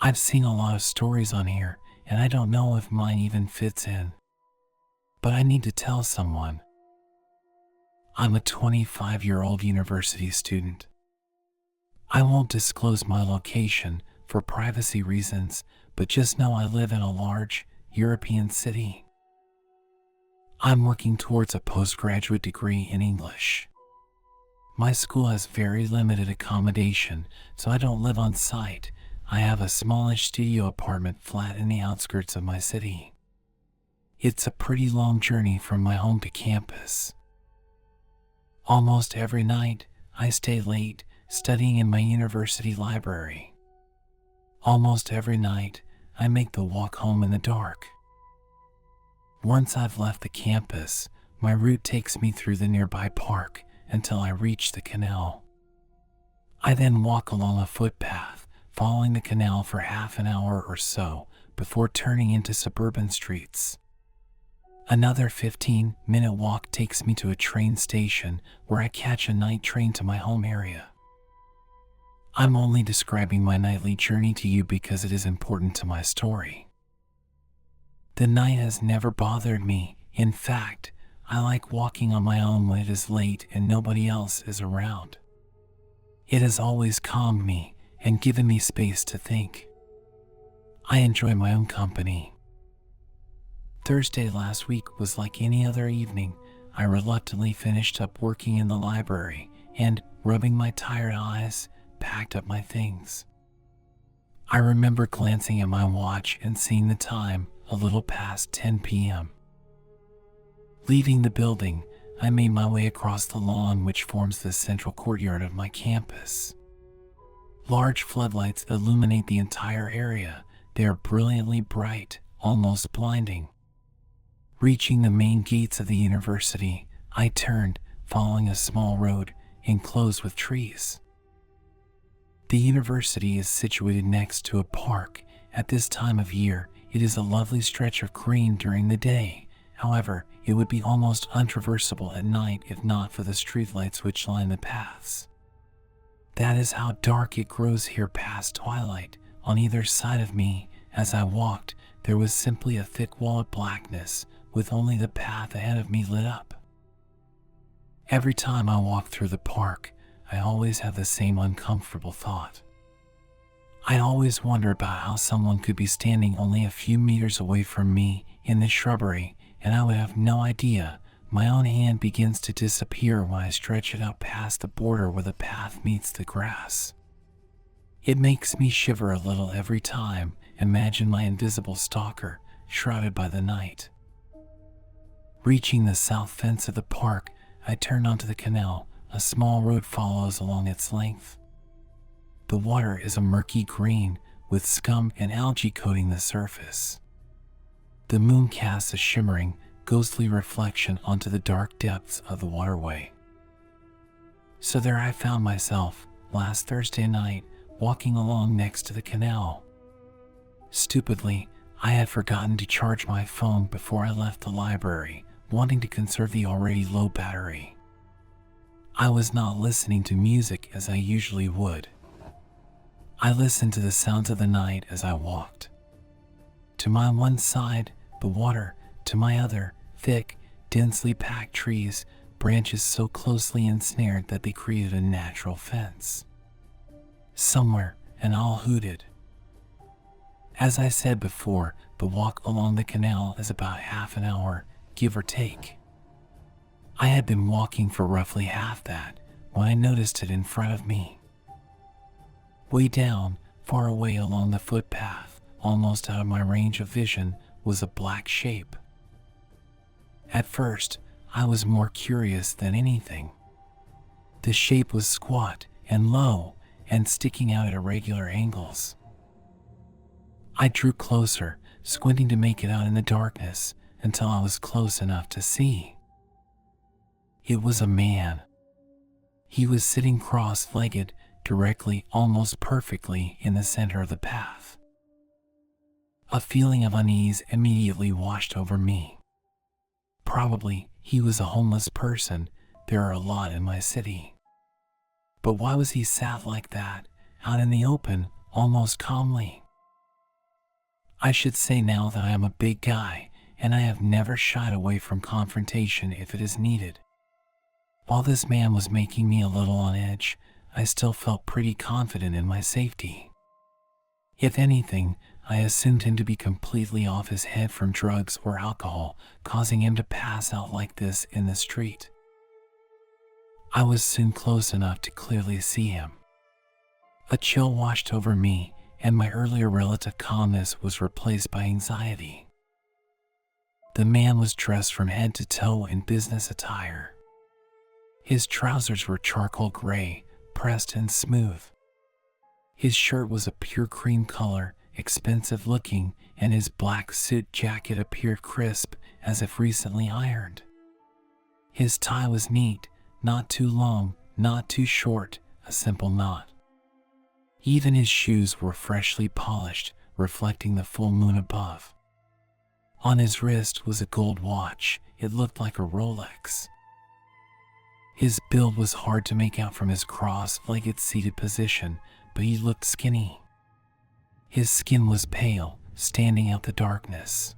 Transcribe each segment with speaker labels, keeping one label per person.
Speaker 1: I've seen a lot of stories on here, and I don't know if mine even fits in. But I need to tell someone. I'm a 25-year-old university student. I won't disclose my location for privacy reasons, but just know I live in a large European city. I'm working towards a postgraduate degree in English. My school has very limited accommodation, so I don't live on site. I have a smallish studio apartment flat in the outskirts of my city. It's a pretty long journey from my home to campus. Almost every night, I stay late studying in my university library. Almost every night, I make the walk home in the dark. Once I've left the campus, my route takes me through the nearby park until I reach the canal. I then walk along a footpath, following the canal for half an hour or so before turning into suburban streets. Another 15-minute walk takes me to a train station where I catch a night train to my home area. I'm only describing my nightly journey to you because it is important to my story. The night has never bothered me. In fact, I like walking on my own when it is late and nobody else is around. It has always calmed me and given me space to think. I enjoy my own company. Thursday last week was like any other evening. I reluctantly finished up working in the library and, rubbing my tired eyes, packed up my things. I remember glancing at my watch and seeing the time, a little past 10 p.m. Leaving the building, I made my way across the lawn which forms the central courtyard of my campus. Large floodlights illuminate the entire area. They are brilliantly bright, almost blinding. Reaching the main gates of the university, I turned, following a small road enclosed with trees. The university is situated next to a park. At this time of year, it is a lovely stretch of green during the day. However, it would be almost untraversable at night if not for the streetlights which line the paths. That is how dark it grows here past twilight. On either side of me, as I walked, there was simply a thick wall of blackness, with only the path ahead of me lit up. Every time I walk through the park, I always have the same uncomfortable thought. I always wonder about how someone could be standing only a few meters away from me in the shrubbery, and I would have no idea. My own hand begins to disappear when I stretch it out past the border where the path meets the grass. It makes me shiver a little every time. Imagine my invisible stalker, shrouded by the night. Reaching the south fence of the park, I turn onto the canal. A small road follows along its length. The water is a murky green, with scum and algae coating the surface. The moon casts a shimmering, ghostly reflection onto the dark depths of the waterway. So there I found myself, last Thursday night, walking along next to the canal. Stupidly, I had forgotten to charge my phone before I left the library, wanting to conserve the already low battery. I was not listening to music as I usually would. I listened to the sounds of the night as I walked. To my one side, the water; to my other, thick, densely packed trees, branches so closely ensnared that they created a natural fence. Somewhere, an owl hooted. As I said before, the walk along the canal is about half an hour, give or take. I had been walking for roughly half that when I noticed it in front of me. Way down, far away along the footpath, almost out of my range of vision, was a black shape. At first, I was more curious than anything. The shape was squat and low and sticking out at irregular angles. I drew closer, squinting to make it out in the darkness, until I was close enough to see. It was a man. He was sitting cross-legged, directly, almost perfectly, in the center of the path. A feeling of unease immediately washed over me. Probably, he was a homeless person. There are a lot in my city. But why was he sat like that, out in the open, almost calmly? I should say now that I am a big guy, and I have never shied away from confrontation if it is needed. While this man was making me a little on edge, I still felt pretty confident in my safety. If anything, I assumed him to be completely off his head from drugs or alcohol, causing him to pass out like this in the street. I was soon close enough to clearly see him. A chill washed over me, and my earlier relative calmness was replaced by anxiety. The man was dressed from head to toe in business attire. His trousers were charcoal gray, pressed and smooth. His shirt was a pure cream color, expensive looking, and his black suit jacket appeared crisp, as if recently ironed. His tie was neat, not too long, not too short, a simple knot. Even his shoes were freshly polished, reflecting the full moon above. On his wrist was a gold watch. It looked like a Rolex. His build was hard to make out from his cross-legged seated position, but he looked skinny. His skin was pale, standing out the darkness.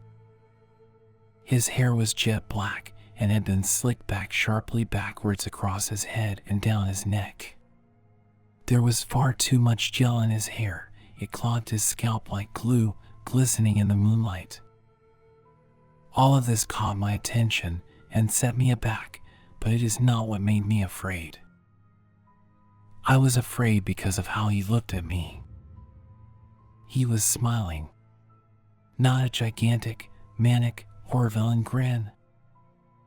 Speaker 1: His hair was jet black and had been slicked back sharply backwards across his head and down his neck. There was far too much gel in his hair. It clogged his scalp like glue, glistening in the moonlight. All of this caught my attention and set me aback, but it is not what made me afraid. I was afraid because of how he looked at me. He was smiling. Not a gigantic, manic, horror villain grin.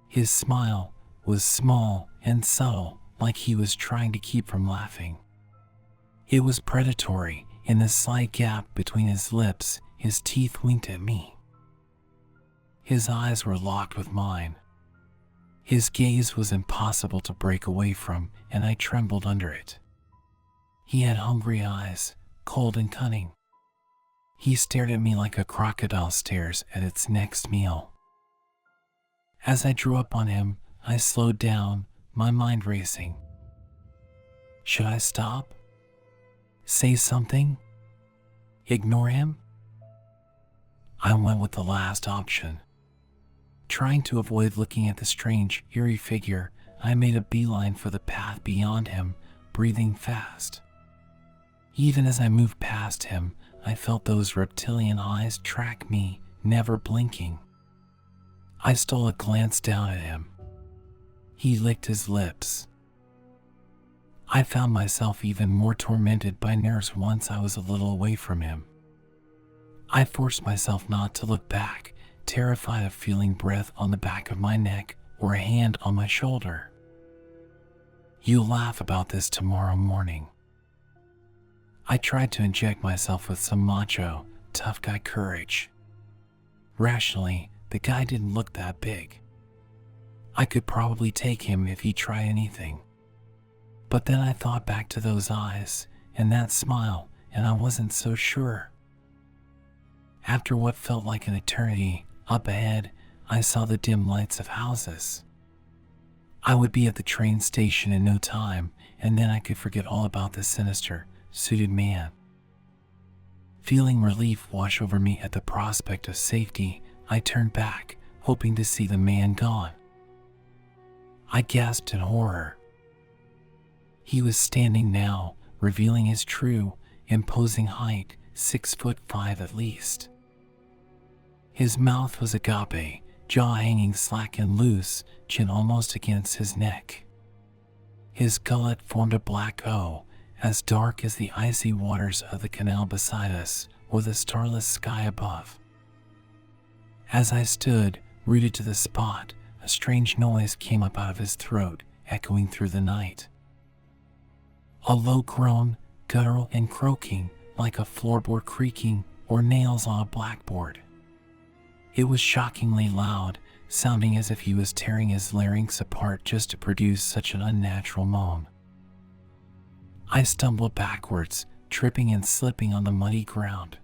Speaker 1: His smile was small and subtle, like he was trying to keep from laughing. It was predatory. In the slight gap between his lips, his teeth winked at me. His eyes were locked with mine. His gaze was impossible to break away from, and I trembled under it. He had hungry eyes, cold and cunning. He stared at me like a crocodile stares at its next meal. As I drew up on him, I slowed down, my mind racing. Should I stop? Say something? Ignore him? I went with the last option. Trying to avoid looking at the strange, eerie figure, I made a beeline for the path beyond him, breathing fast. Even as I moved past him, I felt those reptilian eyes track me, never blinking. I stole a glance down at him. He licked his lips. I found myself even more tormented by nerves once I was a little away from him. I forced myself not to look back, terrified of feeling breath on the back of my neck or a hand on my shoulder. You'll laugh about this tomorrow morning. I tried to inject myself with some macho, tough guy courage. Rationally, the guy didn't look that big. I could probably take him if he tried anything. But then I thought back to those eyes and that smile, and I wasn't so sure. After what felt like an eternity, up ahead, I saw the dim lights of houses. I would be at the train station in no time, and then I could forget all about the sinister, suited man. Feeling relief wash over me at the prospect of safety, I turned back, hoping to see the man gone. I gasped in horror. He was standing now, revealing his true, imposing height, 6'5" at least. His mouth was agape, jaw hanging slack and loose, chin almost against his neck. His gullet formed a black O, as dark as the icy waters of the canal beside us or the starless sky above. As I stood, rooted to the spot, a strange noise came up out of his throat, echoing through the night. A low groan, guttural and croaking, like a floorboard creaking or nails on a blackboard. It was shockingly loud, sounding as if he was tearing his larynx apart just to produce such an unnatural moan. I stumbled backwards, tripping and slipping on the muddy ground.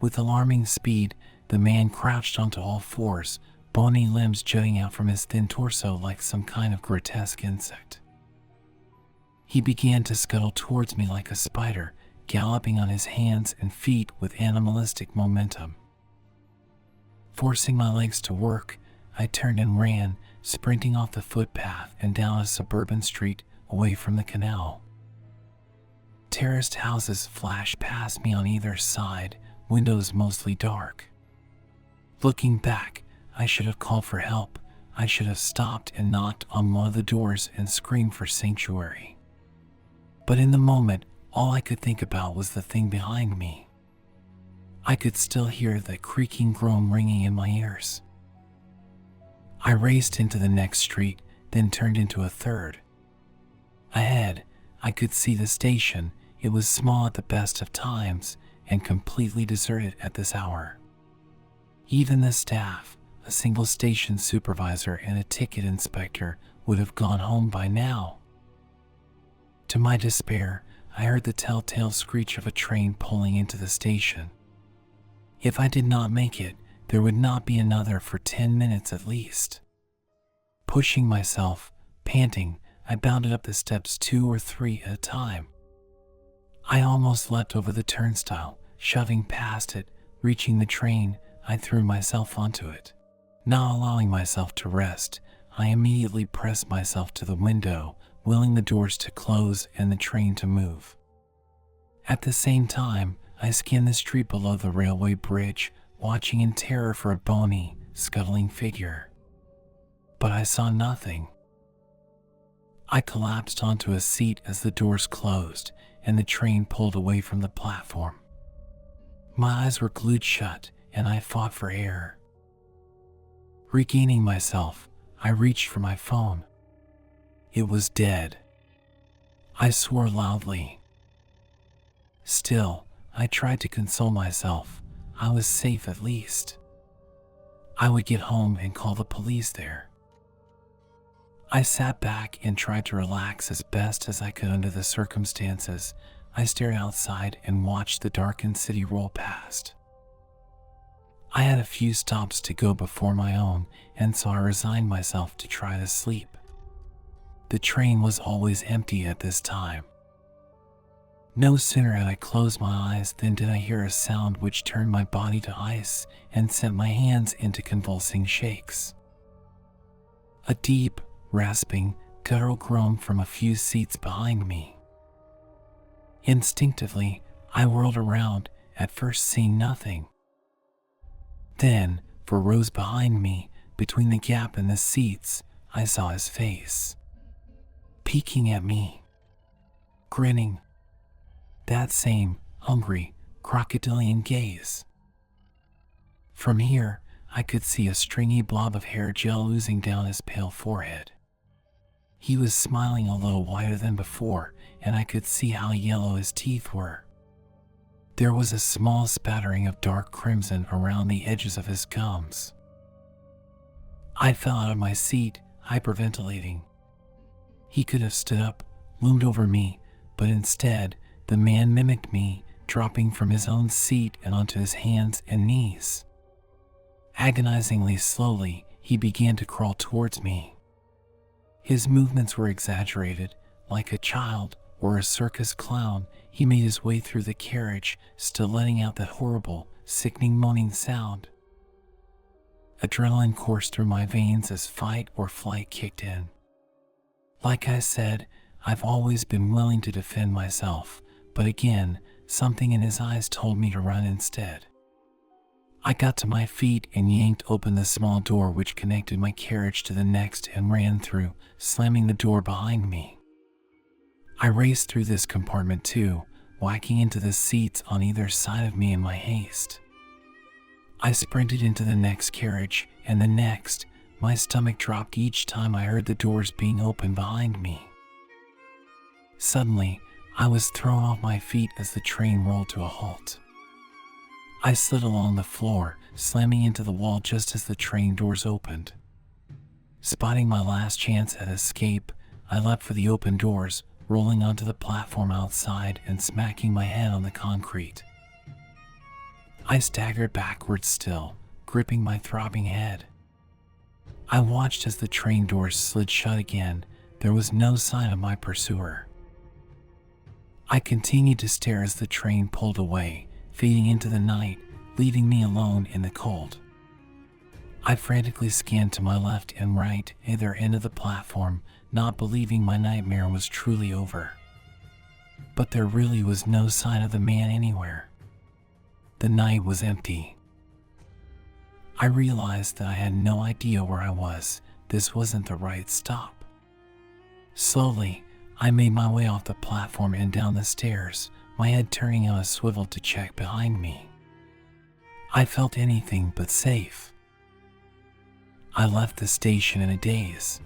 Speaker 1: With alarming speed, the man crouched onto all fours, bony limbs jutting out from his thin torso like some kind of grotesque insect. He began to scuttle towards me like a spider, galloping on his hands and feet with animalistic momentum. Forcing my legs to work, I turned and ran, sprinting off the footpath and down a suburban street away from the canal. Terraced houses flashed past me on either side, windows mostly dark. Looking back, I should have called for help. I should have stopped and knocked on one of the doors and screamed for sanctuary. But in the moment, all I could think about was the thing behind me. I could still hear the creaking groan ringing in my ears. I raced into the next street, then turned into a third. Ahead, I could see the station. It was small at the best of times and completely deserted at this hour. Even the staff, a single station supervisor and a ticket inspector, would have gone home by now. To my despair, I heard the telltale screech of a train pulling into the station. If I did not make it, there would not be another for 10 minutes at least. Pushing myself, panting, I bounded up the steps 2 or 3 at a time. I almost leapt over the turnstile, shoving past it. Reaching the train, I threw myself onto it. Not allowing myself to rest, I immediately pressed myself to the window, willing the doors to close and the train to move. At the same time, I scanned the street below the railway bridge, watching in terror for a bony, scuttling figure. But I saw nothing. I collapsed onto a seat as the doors closed and the train pulled away from the platform. My eyes were glued shut and I fought for air. Regaining myself, I reached for my phone. It was dead. I swore loudly. Still, I tried to console myself. I was safe at least. I would get home and call the police there. I sat back and tried to relax as best as I could under the circumstances. I stared outside and watched the darkened city roll past. I had a few stops to go before my own, and so I resigned myself to try to sleep. The train was always empty at this time. No sooner had I closed my eyes than did I hear a sound which turned my body to ice and sent my hands into convulsing shakes. A deep, rasping, guttural groan from a few seats behind me. Instinctively, I whirled around, at first seeing nothing. Then, for rows behind me, between the gap in the seats, I saw his face. Peeking at me. Grinning. That same, hungry, crocodilian gaze. From here, I could see a stringy blob of hair gel oozing down his pale forehead. He was smiling a little wider than before, and I could see how yellow his teeth were. There was a small spattering of dark crimson around the edges of his gums. I fell out of my seat, hyperventilating. He could have stood up, loomed over me, but instead, the man mimicked me, dropping from his own seat and onto his hands and knees. Agonizingly slowly, he began to crawl towards me. His movements were exaggerated. Like a child or a circus clown, he made his way through the carriage, still letting out that horrible, sickening moaning sound. Adrenaline coursed through my veins as fight or flight kicked in. Like I said, I've always been willing to defend myself, but again, something in his eyes told me to run instead. I got to my feet and yanked open the small door which connected my carriage to the next and ran through, slamming the door behind me. I raced through this compartment too, whacking into the seats on either side of me in my haste. I sprinted into the next carriage and the next. My stomach dropped each time I heard the doors being opened behind me. Suddenly, I was thrown off my feet as the train rolled to a halt. I slid along the floor, slamming into the wall just as the train doors opened. Spotting my last chance at escape, I leapt for the open doors, rolling onto the platform outside and smacking my head on the concrete. I staggered backwards still, gripping my throbbing head. I watched as the train doors slid shut again. There was no sign of my pursuer. I continued to stare as the train pulled away, fading into the night, leaving me alone in the cold. I frantically scanned to my left and right, either end of the platform, not believing my nightmare was truly over. But there really was no sign of the man anywhere. The night was empty. I realized that I had no idea where I was. This wasn't the right stop. Slowly, I made my way off the platform and down the stairs, my head turning on a swivel to check behind me. I felt anything but safe. I left the station in a daze.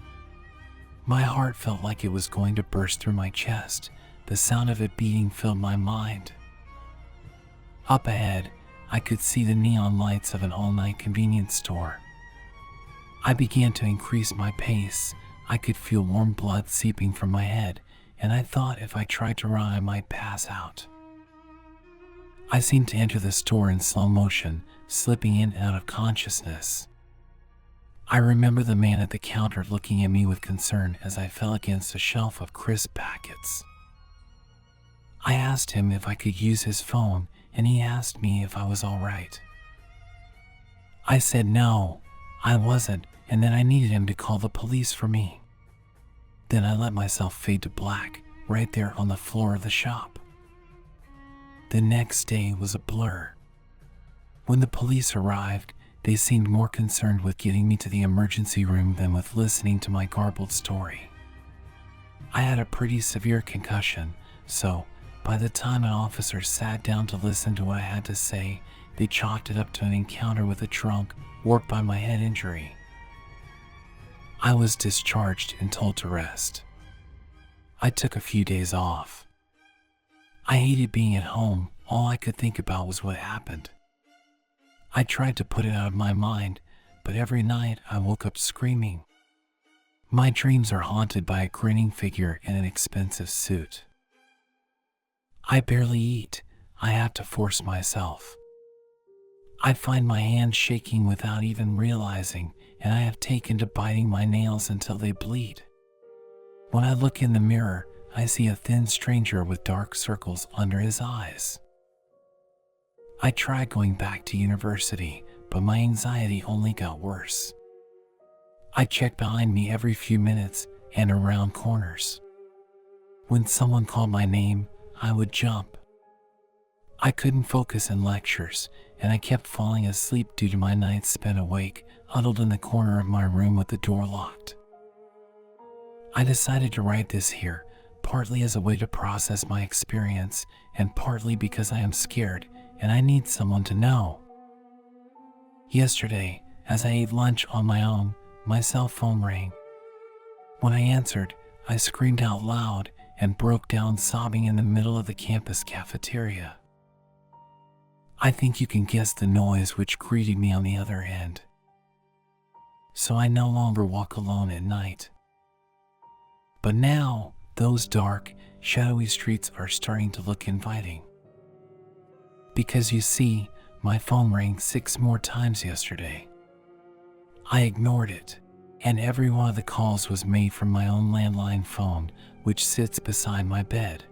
Speaker 1: My heart felt like it was going to burst through my chest. The sound of it beating filled my mind. Up ahead, I could see the neon lights of an all-night convenience store. I began to increase my pace. I could feel warm blood seeping from my head, and I thought if I tried to run, I might pass out. I seemed to enter the store in slow motion, slipping in and out of consciousness. I remember the man at the counter looking at me with concern as I fell against a shelf of crisp packets. I asked him if I could use his phone, and he asked me if I was all right. I said no, I wasn't, and then I needed him to call the police for me. Then I let myself fade to black, right there on the floor of the shop. The next day was a blur. When the police arrived, they seemed more concerned with getting me to the emergency room than with listening to my garbled story. I had a pretty severe concussion, so by the time an officer sat down to listen to what I had to say, they chalked it up to an encounter with a drunk, warped by my head injury. I was discharged and told to rest. I took a few days off. I hated being at home. All I could think about was what happened. I tried to put it out of my mind, but every night I woke up screaming. My dreams are haunted by a grinning figure in an expensive suit. I barely eat. I have to force myself. I find my hands shaking without even realizing, and I have taken to biting my nails until they bleed. When I look in the mirror, I see a thin stranger with dark circles under his eyes. I tried going back to university, but my anxiety only got worse. I checked behind me every few minutes and around corners. When someone called my name, I would jump. I couldn't focus in lectures, and I kept falling asleep due to my nights spent awake, huddled in the corner of my room with the door locked. I decided to write this here, partly as a way to process my experience, and partly because I am scared and I need someone to know. Yesterday, as I ate lunch on my own, my cell phone rang. When I answered, I screamed out loud and broke down sobbing in the middle of the campus cafeteria. I think you can guess the noise which greeted me on the other end. So I no longer walk alone at night. But now, those dark, shadowy streets are starting to look inviting. Because you see, my phone rang 6 more times yesterday. I ignored it, and every one of the calls was made from my own landline phone, which sits beside my bed.